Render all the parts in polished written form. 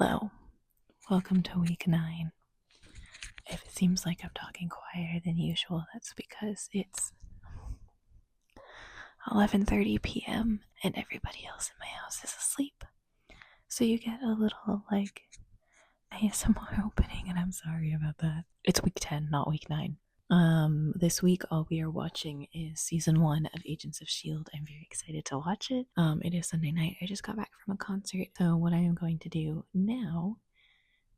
Hello, welcome to week 9. If it seems like I'm talking quieter than usual, that's because it's 11:30 p.m. and everybody else in my house is asleep. So you get a little ASMR opening, and I'm sorry about that. It's week 10, not week 9. This week all we are watching is season 1 of Agents of S.H.I.E.L.D. I'm very excited to watch it. It is Sunday night. I just got back from a concert, so what I am going to do now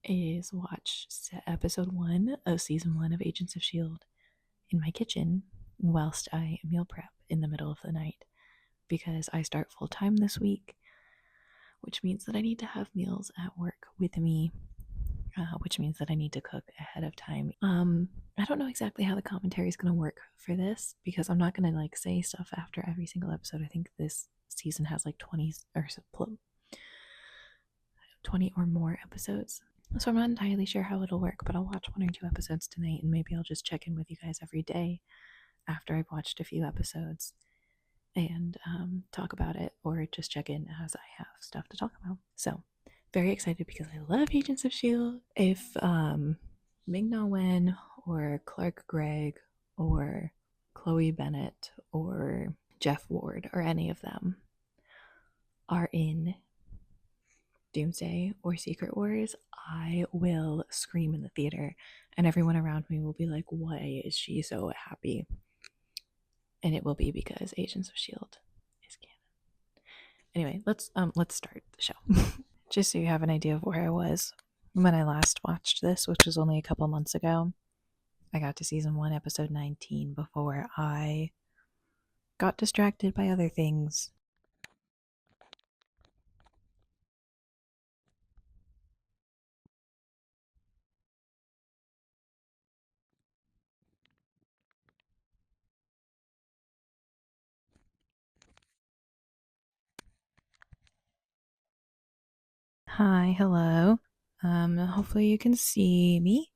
is watch episode 1 of season 1 of Agents of S.H.I.E.L.D. in my kitchen whilst I meal prep in the middle of the night because I start full time this week, which means that I need to have meals at work with me, which means that I need to cook ahead of time. I don't know exactly how the commentary is going to work for this because I'm not going to say stuff after every single episode. I think this season has 20 or more episodes. So I'm not entirely sure how it'll work, but I'll watch 1 or 2 episodes tonight, and maybe I'll just check in with you guys every day after I've watched a few episodes and talk about it, or just check in as I have stuff to talk about. So very excited because I love Agents of S.H.I.E.L.D. If Ming-Na Wen or Clark Gregg or Chloe Bennett or Jeff Ward or any of them are in Doomsday or Secret Wars, I will scream in the theater and everyone around me will be like, why is she so happy? And it will be because Agents of S.H.I.E.L.D. is canon. Anyway, let's start the show. Just so you have an idea of where I was when I last watched this, which was only a couple months ago. I got to season 1, episode 19 before I got distracted by other things. Hi, hello. Hopefully you can see me.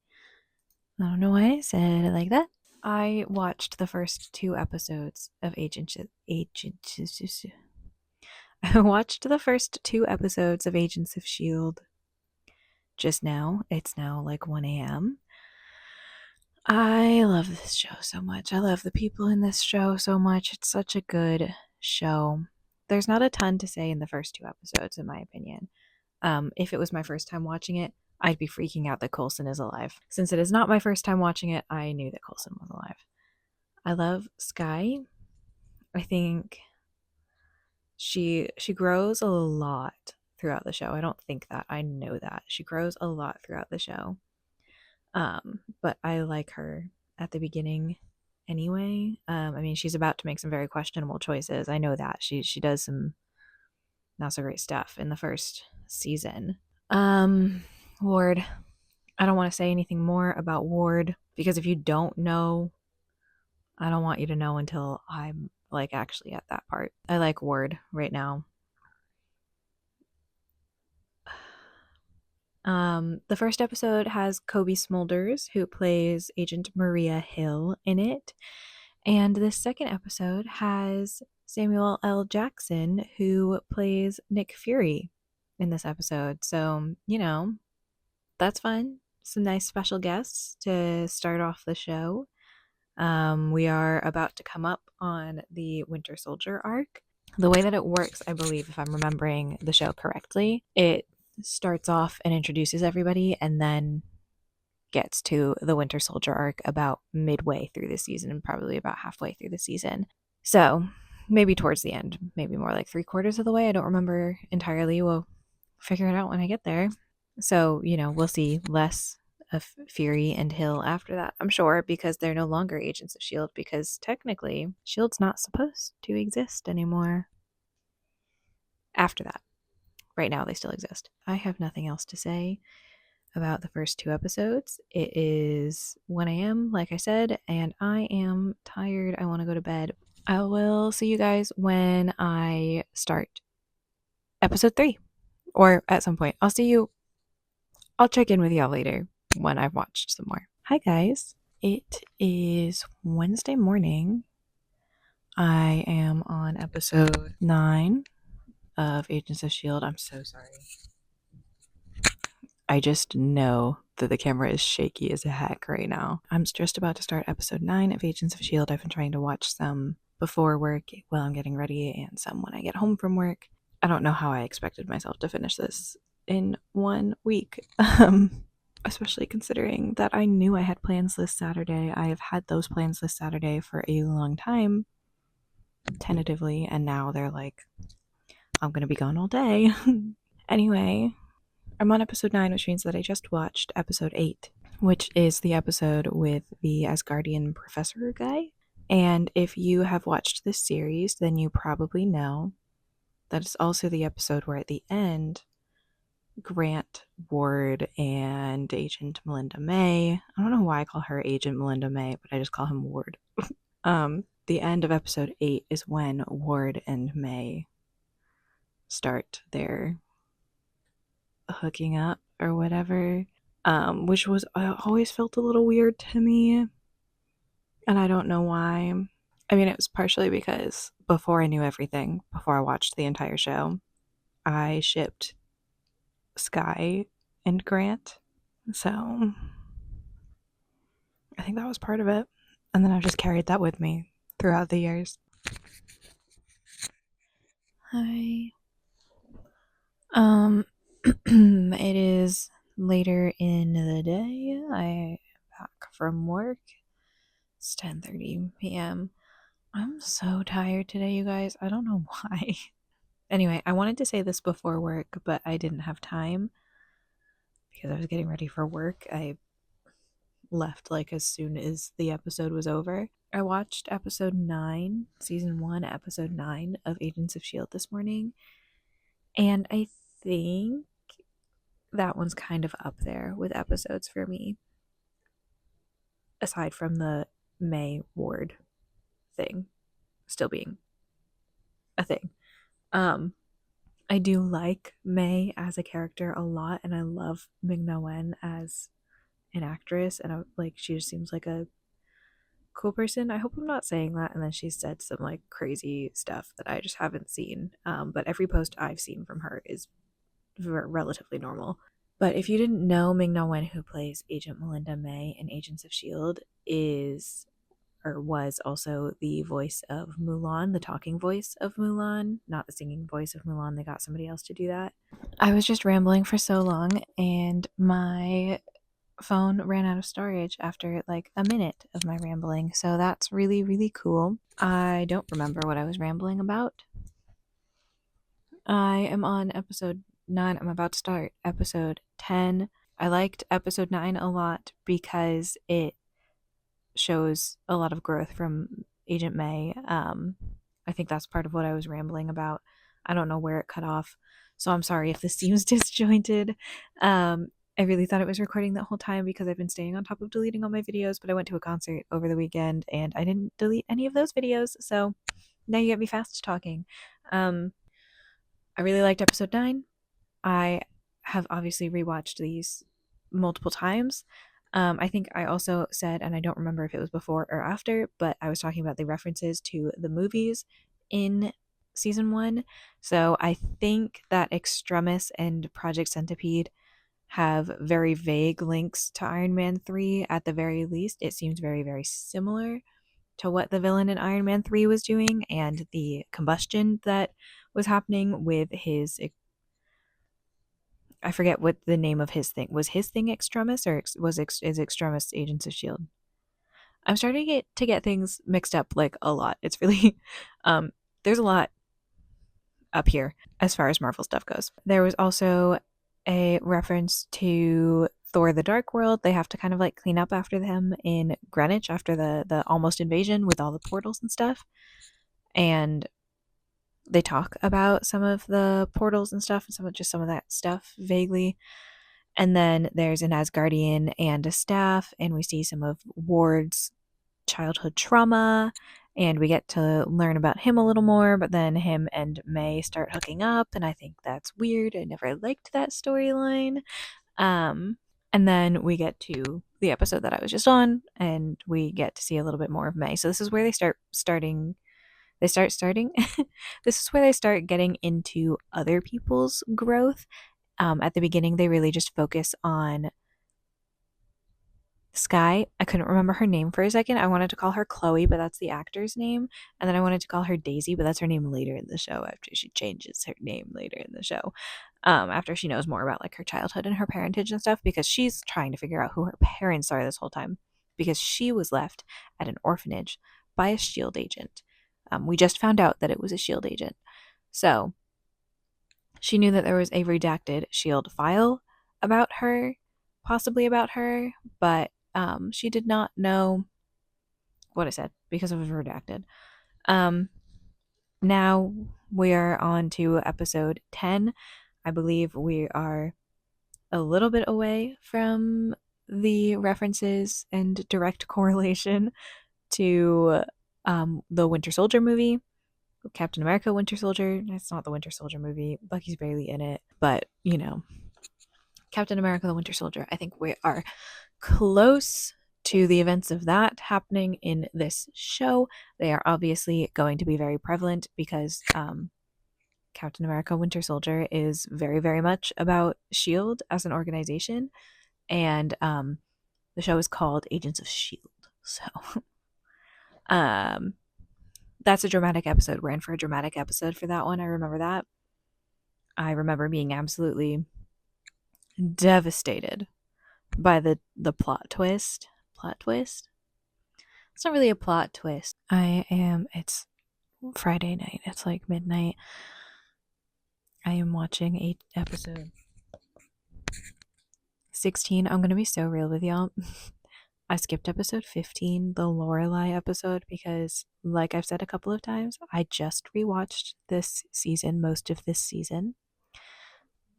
I don't know why I said it like that. I watched the first 2 episodes of Agents. I watched the first 2 episodes of Agents of S.H.I.E.L.D. just now. It's now 1 a.m. I love this show so much. I love the people in this show so much. It's such a good show. There's not a ton to say in the first 2 episodes, in my opinion. If it was my first time watching it, I'd be freaking out that Coulson is alive. Since it is not my first time watching it, I knew that Coulson was alive. I love Skye. I think she grows a lot throughout the show. I don't think that. I know that. She grows a lot throughout the show. But I like her at the beginning anyway. I mean, she's about to make some very questionable choices. I know that. She does some not so great stuff in the first season. Ward. I don't want to say anything more about Ward because if you don't know, I don't want you to know until I'm actually at that part. I like Ward right now. The first episode has Kobe Smulders, who plays Agent Maria Hill in it. And this second episode has Samuel L. Jackson, who plays Nick Fury in this episode. So, that's fun. Some nice special guests to start off the show. We are about to come up on the Winter Soldier arc. The way that it works, I believe, if I'm remembering the show correctly, it starts off and introduces everybody and then gets to the Winter Soldier arc about midway through the season and probably about halfway through the season. So maybe towards the end, maybe more like 3/4 of the way. I don't remember entirely. We'll figure it out when I get there. So, we'll see less of Fury and Hill after that, I'm sure, because they're no longer Agents of S.H.I.E.L.D. because technically S.H.I.E.L.D's not supposed to exist anymore after that. Right now, they still exist. I have nothing else to say about the first 2 episodes. It is 1 a.m., like I said, and I am tired. I want to go to bed. I will see you guys when I start episode 3 or at some point. I'll check in with y'all later when I've watched some more. Hi, guys. It is Wednesday morning. I am on episode 9 of Agents of S.H.I.E.L.D. I'm so sorry. I just know that the camera is shaky as a heck right now. I'm just about to start episode 9 of Agents of S.H.I.E.L.D. I've been trying to watch some before work while I'm getting ready and some when I get home from work. I don't know how I expected myself to finish this in 1 week. Especially considering that I knew I had plans this Saturday. I have had those plans this Saturday for a long time, tentatively, and now they're like, I'm gonna be gone all day. Anyway, I'm on episode 9, which means that I just watched episode 8, which is the episode with the Asgardian professor guy. And if you have watched this series, then you probably know that it's also the episode where at the end, Grant, Ward, and Agent Melinda May. I don't know why I call her Agent Melinda May, but I just call him Ward. The end of episode 8 is when Ward and May start their hooking up or whatever, which was always felt a little weird to me, and I don't know why. I mean, it was partially because before I knew everything, before I watched the entire show, I shipped Sky and Grant, so I think that was part of it, and then I've just carried that with me throughout the years. Hi. It is later in the day. I'm back from work. It's 10:30 p.m. I'm so tired today, you guys. I don't know why. Anyway, I wanted to say this before work, but I didn't have time because I was getting ready for work. I left like as soon as the episode was over. I watched episode 9, season 1, episode 9 of Agents of S.H.I.E.L.D. this morning, and I think that one's kind of up there with episodes for me, aside from the May Ward thing still being a thing. I do like May as a character a lot, and I love Ming-Na Wen as an actress, and she just seems like a cool person. I hope I'm not saying that and then she said some like crazy stuff that I just haven't seen. But every post I've seen from her is relatively normal. But if you didn't know, Ming-Na Wen, who plays Agent Melinda May in Agents of S.H.I.E.L.D., is or was also the voice of Mulan, the talking voice of Mulan, not the singing voice of Mulan. They got somebody else to do that. I was just rambling for so long, and my phone ran out of storage after like a minute of my rambling. So that's really, really cool. I don't remember what I was rambling about. I am on episode 9. I'm about to start episode 10. I liked episode 9 a lot because it shows a lot of growth from Agent May. I think that's part of what I was rambling about. I don't know where it cut off, so I'm sorry if this seems disjointed. I really thought it was recording that whole time because I've been staying on top of deleting all my videos, but I went to a concert over the weekend and I didn't delete any of those videos, so now you get me fast talking. I really liked episode 9. I have obviously rewatched these multiple times. I think I also said, and I don't remember if it was before or after, but I was talking about the references to the movies in season 1. So I think that Extremis and Project Centipede have very vague links to Iron Man 3 at the very least. It seems very, very similar to what the villain in Iron Man 3 was doing and the combustion that was happening with his, I forget what the name of his thing was. His thing Extremis, or is Extremis Agents of S.H.I.E.L.D.? I'm starting to get things mixed up like a lot. It's really there's a lot up here as far as Marvel stuff goes. There was also a reference to Thor the Dark World. They have to kind of like clean up after them in Greenwich after the almost invasion with all the portals and stuff. And they talk about some of the portals and stuff and some of that stuff vaguely. And then there's an Asgardian and a staff, and we see some of Ward's childhood trauma, and we get to learn about him a little more, but then him and May start hooking up, and I think that's weird. I never liked that storyline. And then we get to the episode that I was just on, and we get to see a little bit more of May. So this is where they start starting. This is where they start getting into other people's growth At the beginning, they really just focus on Skye. I couldn't remember her name for a second. I wanted to call her Chloe, but that's the actor's name. And then I wanted to call her Daisy, but that's her name later in the show after she changes her name later in the show. After she knows more about like her childhood and her parentage and stuff, because she's trying to figure out who her parents are this whole time, because she was left at an orphanage by a SHIELD agent. We just found out that it was a SHIELD agent. So she knew that there was a redacted SHIELD file about her, possibly about her, but she did not know what I said because it was redacted. Now we are on to episode 10. I believe we are a little bit away from the references and direct correlation to the Winter Soldier movie. Captain America Winter Soldier. It's not the Winter Soldier movie. Bucky's barely in it. But, you know, Captain America the Winter Soldier. I think we are close to the events of that happening in this show. They are obviously going to be very prevalent because Captain America Winter Soldier is very, very much about S.H.I.E.L.D. as an organization. And the show is called Agents of S.H.I.E.L.D. So that's a dramatic episode. We're in for a dramatic episode for that one. I remember that. I remember being absolutely devastated by the plot twist. Plot twist? It's not really a plot twist. It's Friday night. It's like midnight. I am watching episode 16. I'm going to be so real with y'all. I skipped episode 15, the Lorelai episode, because, like I've said a couple of times, I just rewatched this season, most of this season.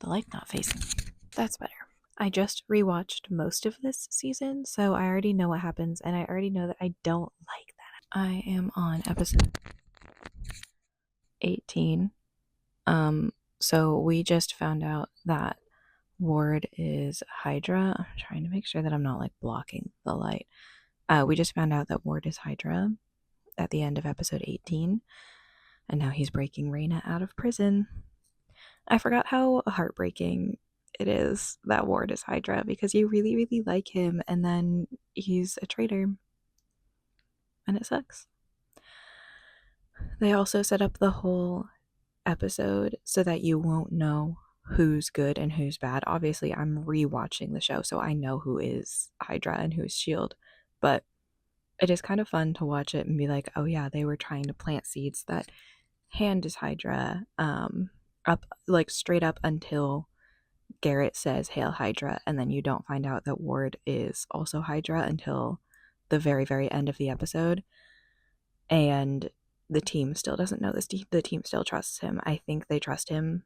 The light not facing me. That's better. I just rewatched most of this season, so I already know what happens, and I already know that I don't like that. I am on episode 18. So we just found out that Ward is Hydra. I'm trying to make sure that I'm not like blocking the light. We just found out that Ward is Hydra at the end of episode 18, and now he's breaking Raina out of prison. I forgot how heartbreaking it is that Ward is Hydra, because you really, really like him, and then he's a traitor, and it sucks. They also set up the whole episode so that you won't know who's good and who's bad. Obviously, I'm rewatching the show, so I know who is Hydra and who is S.H.I.E.L.D., but it is kind of fun to watch it and be like, oh yeah, they were trying to plant seeds that Hand is Hydra, up like straight up until Garrett says Hail Hydra, and then you don't find out that Ward is also Hydra until the very, very end of the episode. And the team still doesn't know this. The team still trusts him. I think they trust him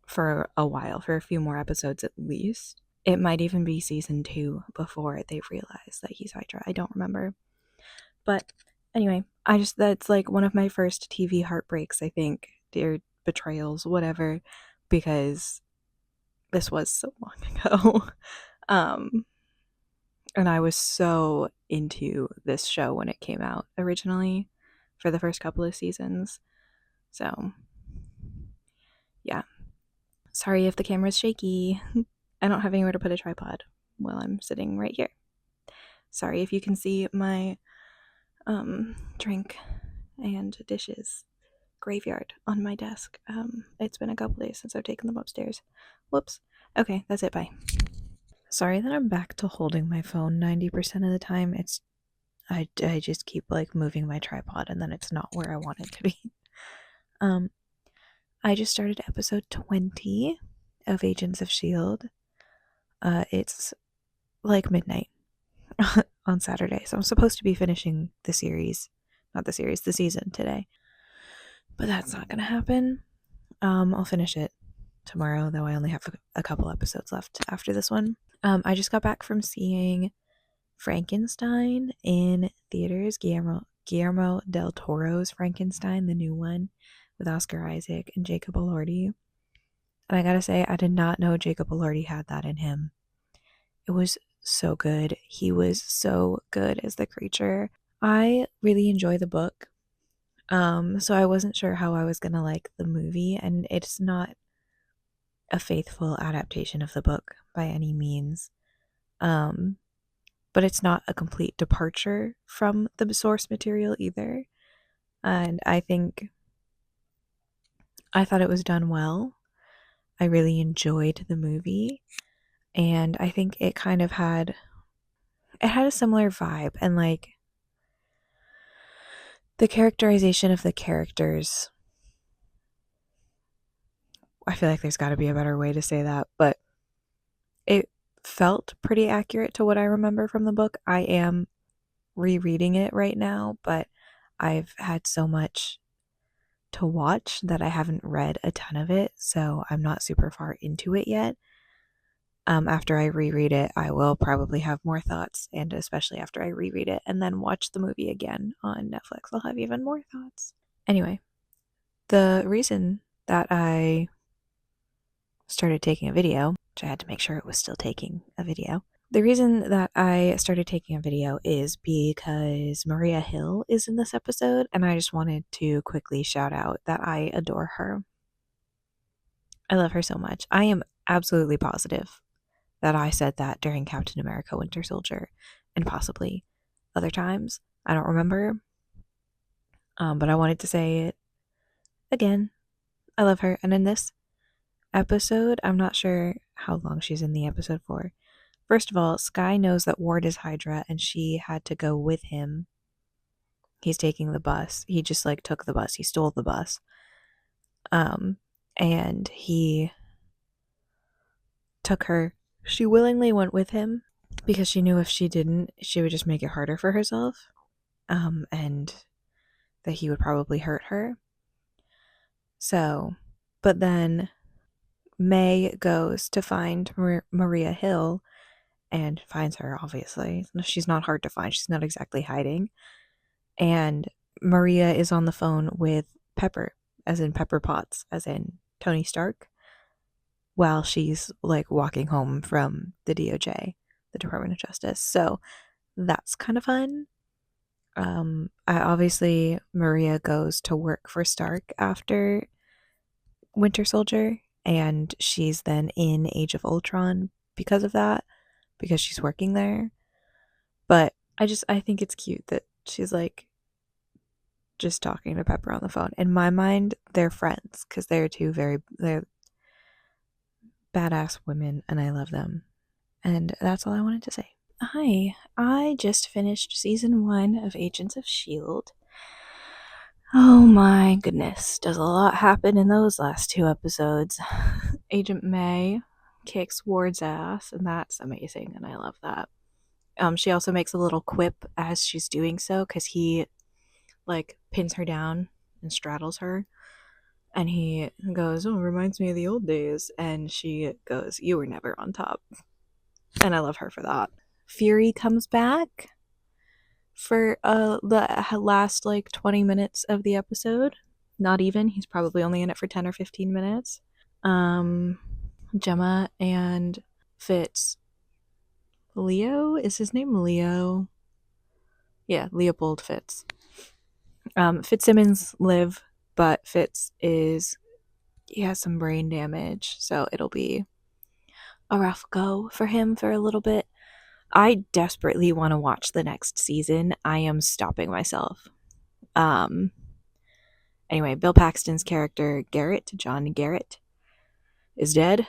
for a while, for a few more episodes at least. It might even be season 2 before they realize that he's Hydra. I don't remember. But anyway, that's like one of my first TV heartbreaks, I think, or betrayals, whatever, because this was so long ago. And I was so into this show when it came out originally for the first couple of seasons. So, yeah. Sorry if the camera's shaky. I don't have anywhere to put a tripod while I'm sitting right here. Sorry if you can see my drink and dishes graveyard on my desk. It's been a couple days since I've taken them upstairs. Whoops. Okay, that's it. Bye. Sorry that I'm back to holding my phone 90% of the time. I just keep like moving my tripod and then it's not where I want it to be. I just started episode 20 of Agents of S.H.I.E.L.D. It's like midnight on Saturday, so I'm supposed to be finishing the season today. But that's not gonna happen. I'll finish it tomorrow, though I only have a couple episodes left after this one. I just got back from seeing Frankenstein in theaters. Guillermo del Toro's Frankenstein, the new one, with Oscar Isaac and Jacob Elordi. And I gotta say, I did not know Jacob Elordi had that in him. It was so good. He was so good as the creature. I really enjoy the book. So I wasn't sure how I was gonna like the movie, and it's not a faithful adaptation of the book by any means. But it's not a complete departure from the source material either. And I thought it was done well. I really enjoyed the movie, and I think it kind of had a similar vibe, and like the characterization of the characters. I feel like there's got to be a better way to say that, but it felt pretty accurate to what I remember from the book. I am rereading it right now, but I've had so much to watch that I haven't read a ton of it, so I'm not super far into it yet. After I reread it, I will probably have more thoughts, and especially after I reread it and then watch the movie again on Netflix, I'll have even more thoughts. Anyway, the reason that I started taking a video, which I had to make sure it was still taking a video, the reason that I started taking a video is because Maria Hill is in this episode, and I just wanted to quickly shout out that I adore her. I love her so much. I am absolutely positive that I said that during Captain America Winter Soldier and possibly other times. I don't remember. But I wanted to say it again. I love her. And in this episode, I'm not sure how long she's in the episode for. First of all, Skye knows that Ward is Hydra and she had to go with him. He's taking the bus. He just like took the bus. He stole the bus. And he took her. She willingly went with him because she knew if she didn't, she would just make it harder for herself. And that he would probably hurt her. So, but then May goes to find Maria Hill and finds her, obviously. She's not hard to find. She's not exactly hiding. And Maria is on the phone with Pepper, as in Pepper Potts, as in Tony Stark, while she's like walking home from the DOJ, the Department of Justice. So that's kind of fun. Obviously, Maria goes to work for Stark after Winter Soldier, and she's then in Age of Ultron because of that, because she's working there. But I think it's cute that she's like just talking to Pepper on the phone. In my mind, they're friends because they're badass women, and I love them. And that's all I wanted to say. Hi, I just finished season 1 of Agents of S.H.I.E.L.D. Oh my goodness, does a lot happen in those last 2 episodes. Agent May kicks Ward's ass, and that's amazing, and I love that. She also makes a little quip as she's doing so, because he like pins her down and straddles her, and he goes, "Oh, reminds me of the old days," and she goes, "You were never on top," and I love her for that. Fury comes back for the last like 20 minutes of the episode. Not even. He's probably only in it for 10 or 15 minutes. Gemma and Fitz. Leo? Is his name Leo? Yeah, Leopold Fitz. Fitzsimmons live, but he has some brain damage, so it'll be a rough go for him for a little bit. I desperately want to watch the next season. I am stopping myself. Anyway, Bill Paxton's character, Garrett, John Garrett, is dead.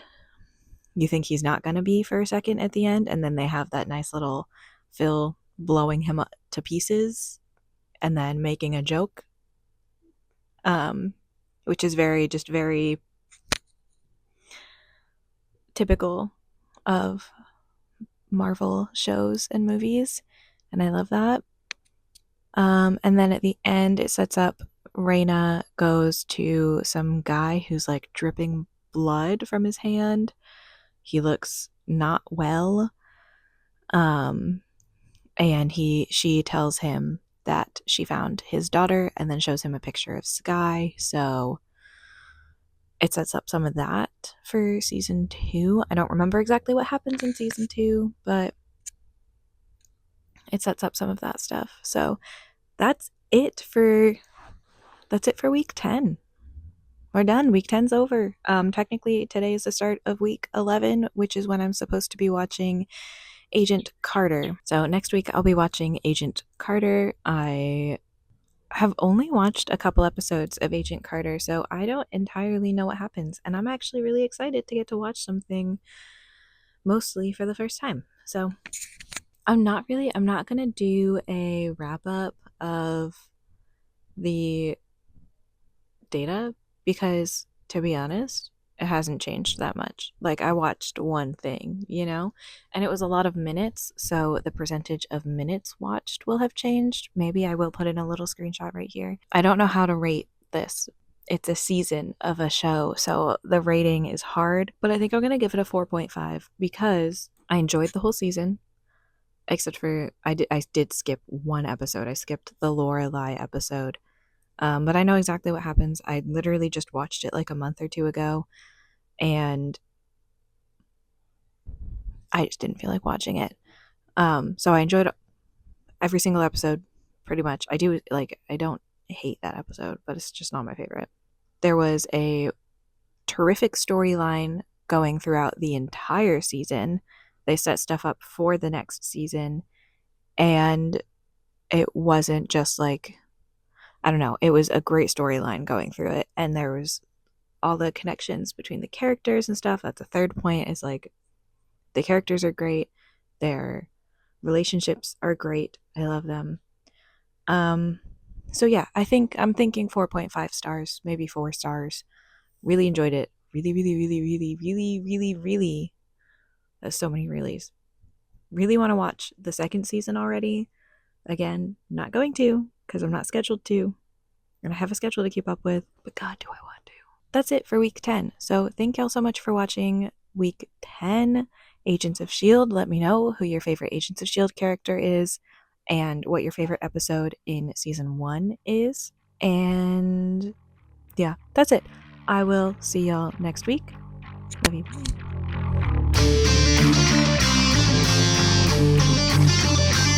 You think he's not going to be for a second at the end, and then they have that nice little Phil blowing him up to pieces and then making a joke, which is very typical of Marvel shows and movies, and I love that. And then at the end, it sets up Raina goes to some guy who's like dripping blood from his hand. He looks not well. And she tells him that she found his daughter and then shows him a picture of Skye. So it sets up some of that for season 2. I don't remember exactly what happens in season 2, but it sets up some of that stuff. So that's it for week 10. we're done. Week 10's over. Technically, today is the start of week 11, which is when I'm supposed to be watching Agent Carter. So next week, I'll be watching Agent Carter. I have only watched a couple episodes of Agent Carter, so I don't entirely know what happens. And I'm actually really excited to get to watch something mostly for the first time. So I'm not going to do a wrap up of the data because, to be honest, it hasn't changed that much. Like, I watched one thing, and it was a lot of minutes, so the percentage of minutes watched will have changed. Maybe I will put in a little screenshot right here. I don't know how to rate this. It's a season of a show, so the rating is hard, but I think I'm going to give it a 4.5 because I enjoyed the whole season. Except for I did skip one episode. I skipped the Lorelai episode. But I know exactly what happens. I literally just watched it like a month or two ago, and I just didn't feel like watching it. So I enjoyed every single episode, pretty much. I don't hate that episode, but it's just not my favorite. There was a terrific storyline going throughout the entire season. They set stuff up for the next season, and it wasn't just like, I don't know, it was a great storyline going through it, and there was all the connections between the characters and stuff. That's the third point, is like the characters are great, their relationships are great. I love them. So yeah, I'm thinking 4.5 stars, maybe 4 stars. Really enjoyed it. Really, really, really, really, really, really, really. There's so many reallys. Really want to watch the second season already. Again, not going to because I'm not scheduled to. And I have a schedule to keep up with, but God, do I want to. That's it for week 10. So thank y'all so much for watching week 10, Agents of S.H.I.E.L.D. Let me know who your favorite Agents of S.H.I.E.L.D. character is and what your favorite episode in season 1 is. And yeah, that's it. I will see y'all next week. Love you. Bye.